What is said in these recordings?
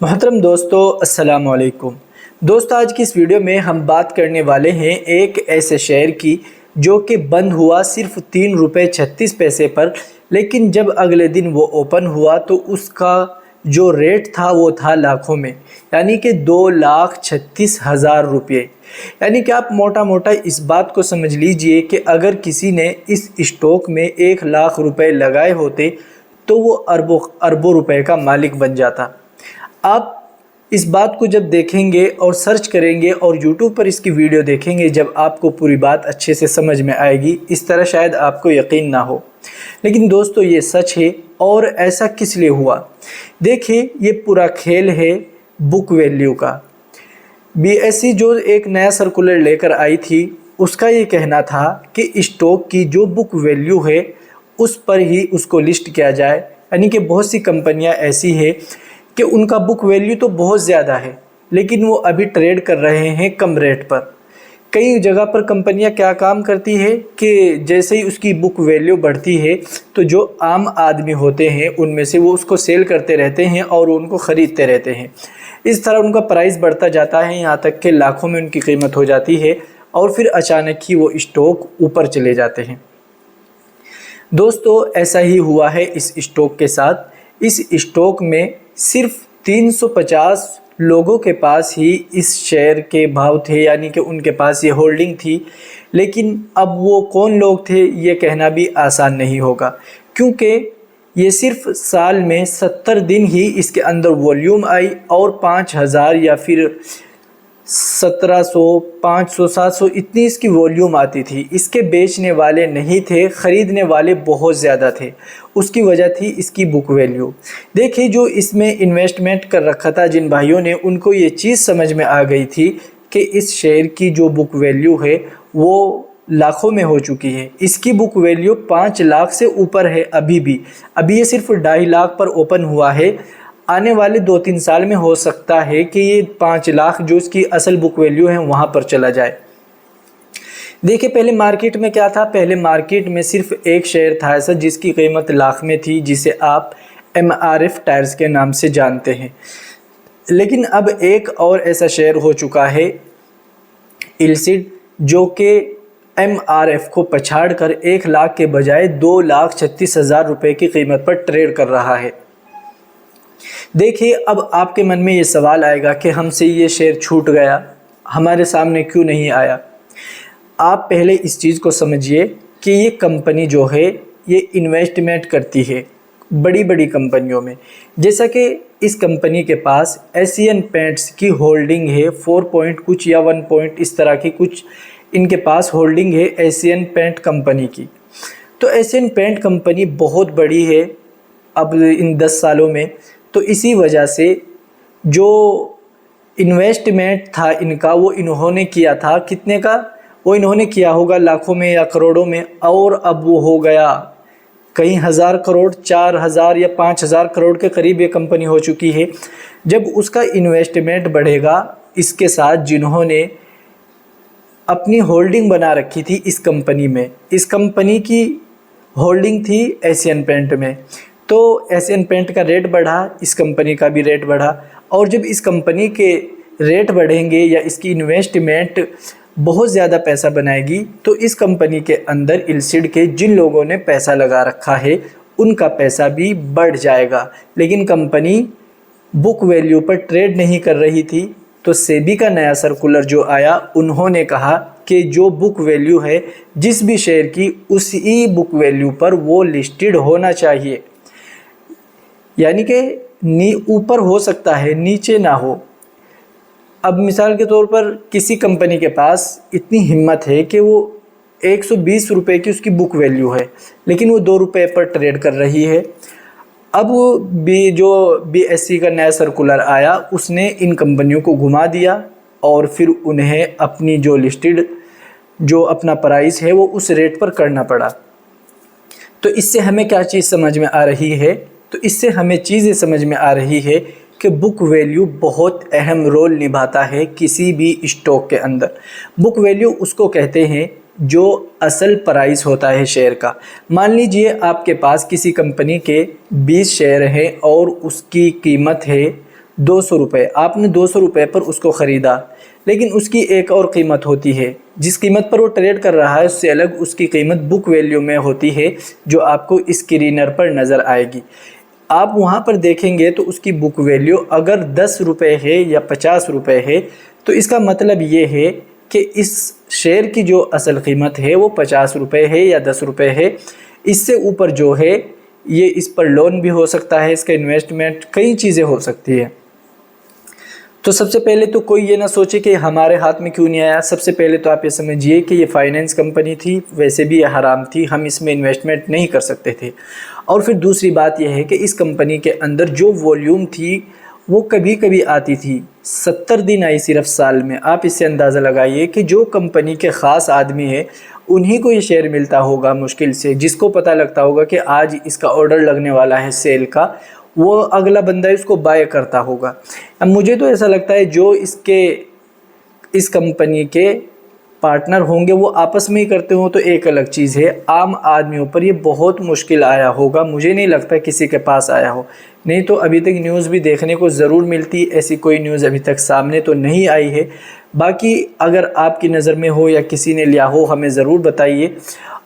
मोहतरम दोस्तों, अस्सलाम वालेकुम। दोस्तों, आज की इस वीडियो में हम बात करने वाले हैं एक ऐसे शेयर की जो कि बंद हुआ सिर्फ 3 रुपये 36 पैसे पर, लेकिन जब अगले दिन वो ओपन हुआ तो उसका जो रेट था वो था लाखों में, यानी कि 2,36,000 रुपये। यानी कि आप मोटा मोटा इस बात को समझ लीजिए कि अगर किसी ने इस स्टॉक में 1,00,000 रुपये लगाए होते तो वो अरबों अरबों रुपए का मालिक बन जाता। आप इस बात को जब देखेंगे और सर्च करेंगे और YouTube पर इसकी वीडियो देखेंगे, जब आपको पूरी बात अच्छे से समझ में आएगी। इस तरह शायद आपको यकीन ना हो, लेकिन दोस्तों ये सच है। और ऐसा किस लिए हुआ? देखिए, ये पूरा खेल है बुक वैल्यू का। BSE जो एक नया सर्कुलर लेकर आई थी, उसका ये कहना था कि स्टॉक की जो बुक वैल्यू है उस पर ही उसको लिस्ट किया जाए। यानी कि बहुत सी कंपनियां ऐसी है कि उनका बुक वैल्यू तो बहुत ज़्यादा है, लेकिन वो अभी ट्रेड कर रहे हैं कम रेट पर। कई जगह पर कंपनियां क्या काम करती है कि जैसे ही उसकी बुक वैल्यू बढ़ती है तो जो आम आदमी होते हैं उनमें से वो उसको सेल करते रहते हैं और उनको ख़रीदते रहते हैं। इस तरह उनका प्राइस बढ़ता जाता है, यहाँ तक कि लाखों में उनकी कीमत हो जाती है और फिर अचानक ही वो स्टॉक ऊपर चले जाते हैं। दोस्तों, ऐसा ही हुआ है इस स्टॉक के साथ। इस स्टॉक में सिर्फ 350 लोगों के पास ही इस शेयर के भाव थे, यानी कि उनके पास ये होल्डिंग थी। लेकिन अब वो कौन लोग थे ये कहना भी आसान नहीं होगा, क्योंकि ये सिर्फ साल में 70 दिन ही इसके अंदर वॉल्यूम आई और 5,000 या फिर 1700, 500, 700 इतनी इसकी वॉल्यूम आती थी। इसके बेचने वाले नहीं थे, ख़रीदने वाले बहुत ज़्यादा थे। उसकी वजह थी इसकी बुक वैल्यू। देखिए, जो इसमें इन्वेस्टमेंट कर रखा था जिन भाइयों ने, उनको ये चीज़ समझ में आ गई थी कि इस शेयर की जो बुक वैल्यू है वो लाखों में हो चुकी है। इसकी बुक वैल्यू 5 लाख से ऊपर है अभी भी। अभी ये सिर्फ 2.5 लाख पर ओपन हुआ है। आने वाले 2-3 साल में हो सकता है कि ये 5 लाख जो इसकी असल बुक वैल्यू है वहाँ पर चला जाए। देखिए, पहले मार्केट में क्या था? पहले मार्केट में सिर्फ एक शेयर था ऐसा जिसकी कीमत लाख में थी, जिसे आप MRF टायर्स के नाम से जानते हैं। लेकिन अब एक और ऐसा शेयर हो चुका है इलसिड, जो कि MRF को पछाड़ कर 1 लाख के बजाय 2,36,000 रुपये की कीमत पर ट्रेड कर रहा है। देखिए, अब आपके मन में ये सवाल आएगा कि हमसे ये शेयर छूट गया, हमारे सामने क्यों नहीं आया? आप पहले इस चीज़ को समझिए कि ये कंपनी जो है ये इन्वेस्टमेंट करती है बड़ी बड़ी कंपनियों में। जैसा कि इस कंपनी के पास एशियन पेंट्स की होल्डिंग है 4 पॉइंट कुछ या 1 पॉइंट इस तरह की कुछ इनके पास होल्डिंग है एशियन पेंट कंपनी की। तो एशियन पेंट कंपनी बहुत बड़ी है अब इन 10 सालों में। तो इसी वजह से जो इन्वेस्टमेंट था इनका वो इन्होंने किया था, कितने का? वो इन्होंने किया होगा लाखों में या करोड़ों में, और अब वो हो गया कई हज़ार करोड़, 4,000 या 5,000 करोड़ के करीब ये कंपनी हो चुकी है। जब उसका इन्वेस्टमेंट बढ़ेगा, इसके साथ जिन्होंने अपनी होल्डिंग बना रखी थी इस कंपनी में, इस कंपनी की होल्डिंग थी एशियन पेंट में, तो एशियन पेंट का रेट बढ़ा, इस कंपनी का भी रेट बढ़ा। और जब इस कंपनी के रेट बढ़ेंगे या इसकी इन्वेस्टमेंट बहुत ज़्यादा पैसा बनाएगी, तो इस कंपनी के अंदर इलसिड के जिन लोगों ने पैसा लगा रखा है उनका पैसा भी बढ़ जाएगा। लेकिन कंपनी बुक वैल्यू पर ट्रेड नहीं कर रही थी, तो सेबी का नया सर्कुलर जो आया, उन्होंने कहा कि जो बुक वैल्यू है जिस भी शेयर की, उसी बुक वैल्यू पर वो लिस्टेड होना चाहिए। यानी कि ऊपर हो सकता है, नीचे ना हो। अब मिसाल के तौर पर किसी कंपनी के पास इतनी हिम्मत है कि वो 120 रुपये की उसकी बुक वैल्यू है, लेकिन वो 2 रुपये पर ट्रेड कर रही है। अब जो BSE का नया सर्कुलर आया, उसने इन कंपनियों को घुमा दिया और फिर उन्हें अपनी जो लिस्टेड जो अपना प्राइस है वो उस रेट पर करना पड़ा। तो इससे हमें क्या चीज़ समझ में आ रही है? तो इससे हमें चीज़ें समझ में आ रही है कि बुक वैल्यू बहुत अहम रोल निभाता है किसी भी स्टॉक के अंदर। बुक वैल्यू उसको कहते हैं जो असल प्राइस होता है शेयर का। मान लीजिए आपके पास किसी कंपनी के 20 शेयर हैं और उसकी कीमत है 200 रुपये, आपने 200 रुपये पर उसको ख़रीदा, लेकिन उसकी एक और कीमत होती है, जिस कीमत पर वो ट्रेड कर रहा है उससे अलग उसकी कीमत बुक वैल्यू में होती है, जो आपको स्क्रीनर पर नज़र आएगी। आप वहाँ पर देखेंगे तो उसकी बुक वैल्यू अगर 10 रुपये है या 50 रुपये है, तो इसका मतलब ये है कि इस शेयर की जो असल कीमत है वो 50 रुपये है या 10 रुपये है। इससे ऊपर जो है ये इस पर लोन भी हो सकता है, इसका इन्वेस्टमेंट, कई चीज़ें हो सकती है। तो सबसे पहले तो कोई ये ना सोचे कि हमारे हाथ में क्यों नहीं आया। सबसे पहले तो आप ये समझिए कि ये फाइनेंस कंपनी थी, वैसे भी ये हराम थी, हम इसमें इन्वेस्टमेंट नहीं कर सकते थे। और फिर दूसरी बात यह है कि इस कंपनी के अंदर जो वॉल्यूम थी वो कभी कभी आती थी, 70 दिन आई सिर्फ साल में। आप इससे अंदाज़ा लगाइए कि जो कंपनी के ख़ास आदमी है उन्हीं को ये शेयर मिलता होगा मुश्किल से, जिसको पता लगता होगा कि आज इसका ऑर्डर लगने वाला है सेल का, वो अगला बंदा इसको बाय करता होगा। अब मुझे तो ऐसा लगता है जो इस कंपनी के पार्टनर होंगे वो आपस में ही करते हो तो एक अलग चीज़ है, आम आदमियों पर ये बहुत मुश्किल आया होगा। मुझे नहीं लगता किसी के पास आया हो, नहीं तो अभी तक न्यूज़ भी देखने को ज़रूर मिलती, ऐसी कोई न्यूज़ अभी तक सामने तो नहीं आई है। बाकी अगर आपकी नज़र में हो या किसी ने लिया हो हमें ज़रूर बताइए।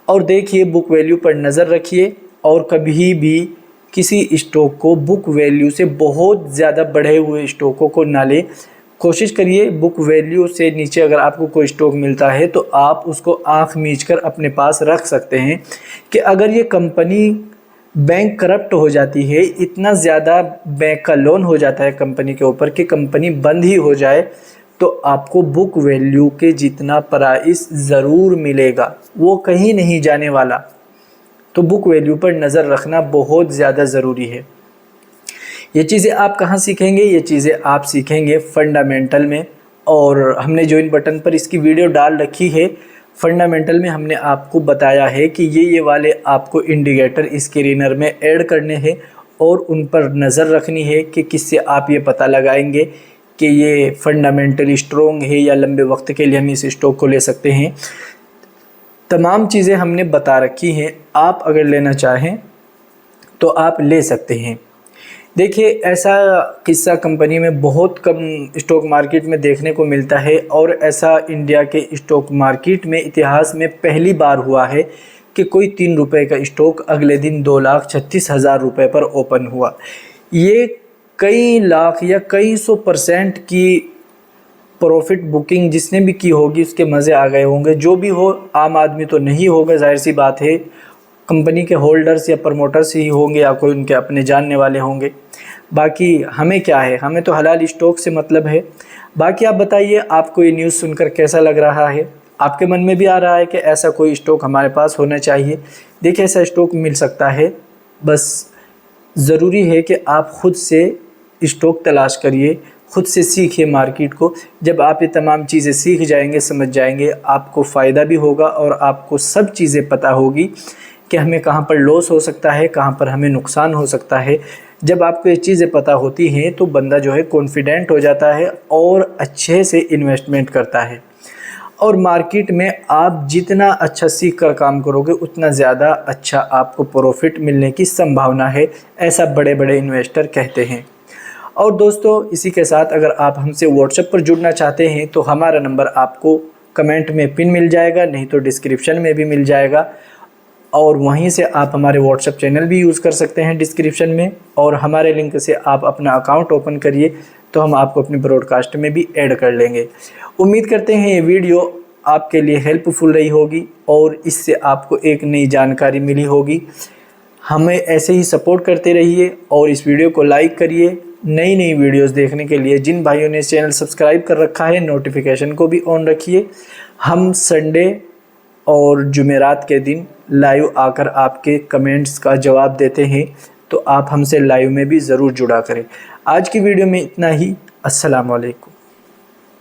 और देखिए, बुक वैल्यू पर नज़र रखिए और कभी भी किसी स्टॉक को बुक वैल्यू से बहुत ज़्यादा बढ़े हुए स्टॉकों को ना लें। कोशिश करिए बुक वैल्यू से नीचे अगर आपको कोई स्टॉक मिलता है तो आप उसको आंख मीच कर अपने पास रख सकते हैं कि अगर ये कंपनी बैंक करप्ट हो जाती है, इतना ज़्यादा बैंक का लोन हो जाता है कंपनी के ऊपर कि कंपनी बंद ही हो जाए, तो आपको बुक वैल्यू के जितना प्राइस ज़रूर मिलेगा, वो कहीं नहीं जाने वाला। तो बुक वैल्यू पर नज़र रखना बहुत ज़्यादा ज़रूरी है। ये चीज़ें आप कहाँ सीखेंगे? ये चीज़ें आप सीखेंगे फंडामेंटल में, और हमने ज्वाइन बटन पर इसकी वीडियो डाल रखी है। फंडामेंटल में हमने आपको बताया है कि ये वाले आपको इंडिकेटर स्क्रीनर में ऐड करने हैं और उन पर नज़र रखनी है कि किससे आप ये पता लगाएंगे कि ये फंडामेंटली स्ट्रॉन्ग है या लंबे वक्त के लिए हम इस स्टॉक को ले सकते हैं। तमाम चीज़ें हमने बता रखी हैं, आप अगर लेना चाहें तो आप ले सकते हैं। देखिए, ऐसा किस्सा कंपनी में बहुत कम स्टॉक मार्केट में देखने को मिलता है, और ऐसा इंडिया के स्टॉक मार्केट में इतिहास में पहली बार हुआ है कि कोई 3 रुपये का स्टॉक अगले दिन 2,36,000 रुपये पर ओपन हुआ। ये कई लाख या कई 100% की प्रॉफिट बुकिंग जिसने भी की होगी उसके मज़े आ गए होंगे। जो भी हो, आम आदमी तो नहीं होगा, जाहिर सी बात है, कंपनी के होल्डर्स या प्रमोटर्स ही होंगे या कोई उनके अपने जानने वाले होंगे। बाकी हमें क्या है, हमें तो हलाल स्टॉक से मतलब है। बाकी आप बताइए, आपको ये न्यूज़ सुनकर कैसा लग रहा है? आपके मन में भी आ रहा है कि ऐसा कोई स्टॉक हमारे पास होना चाहिए? देखिए, ऐसा स्टॉक मिल सकता है, बस ज़रूरी है कि आप ख़ुद से स्टॉक तलाश करिए, ख़ुद से सीखिए मार्केट को। जब आप ये तमाम चीज़ें सीख जाएंगे, समझ जाएंगे, आपको फ़ायदा भी होगा और आपको सब चीज़ें पता होगी कि हमें कहाँ पर लॉस हो सकता है, कहाँ पर हमें नुकसान हो सकता है। जब आपको ये चीज़ें पता होती हैं तो बंदा जो है कॉन्फिडेंट हो जाता है और अच्छे से इन्वेस्टमेंट करता है। और मार्केट में आप जितना अच्छा सीख कर काम करोगे उतना ज़्यादा अच्छा आपको प्रॉफिट मिलने की संभावना है, ऐसा बड़े बड़े इन्वेस्टर कहते हैं। और दोस्तों, इसी के साथ अगर आप हमसे व्हाट्सएप पर जुड़ना चाहते हैं तो हमारा नंबर आपको कमेंट में पिन मिल जाएगा, नहीं तो डिस्क्रिप्शन में भी मिल जाएगा, और वहीं से आप हमारे व्हाट्सएप चैनल भी यूज़ कर सकते हैं डिस्क्रिप्शन में, और हमारे लिंक से आप अपना अकाउंट ओपन करिए तो हम आपको अपनी ब्रॉडकास्ट में भी ऐड कर लेंगे। उम्मीद करते हैं ये वीडियो आपके लिए हेल्पफुल रही होगी और इससे आपको एक नई जानकारी मिली होगी। हमें ऐसे ही सपोर्ट करते रहिए और इस वीडियो को लाइक करिए। नई नई वीडियोस देखने के लिए जिन भाइयों ने चैनल सब्सक्राइब कर रखा है, नोटिफिकेशन को भी ऑन रखिए। हम संडे और जुमेरात के दिन लाइव आकर आपके कमेंट्स का जवाब देते हैं, तो आप हमसे लाइव में भी ज़रूर जुड़ा करें। आज की वीडियो में इतना ही। अस्सलाम वालेकुम।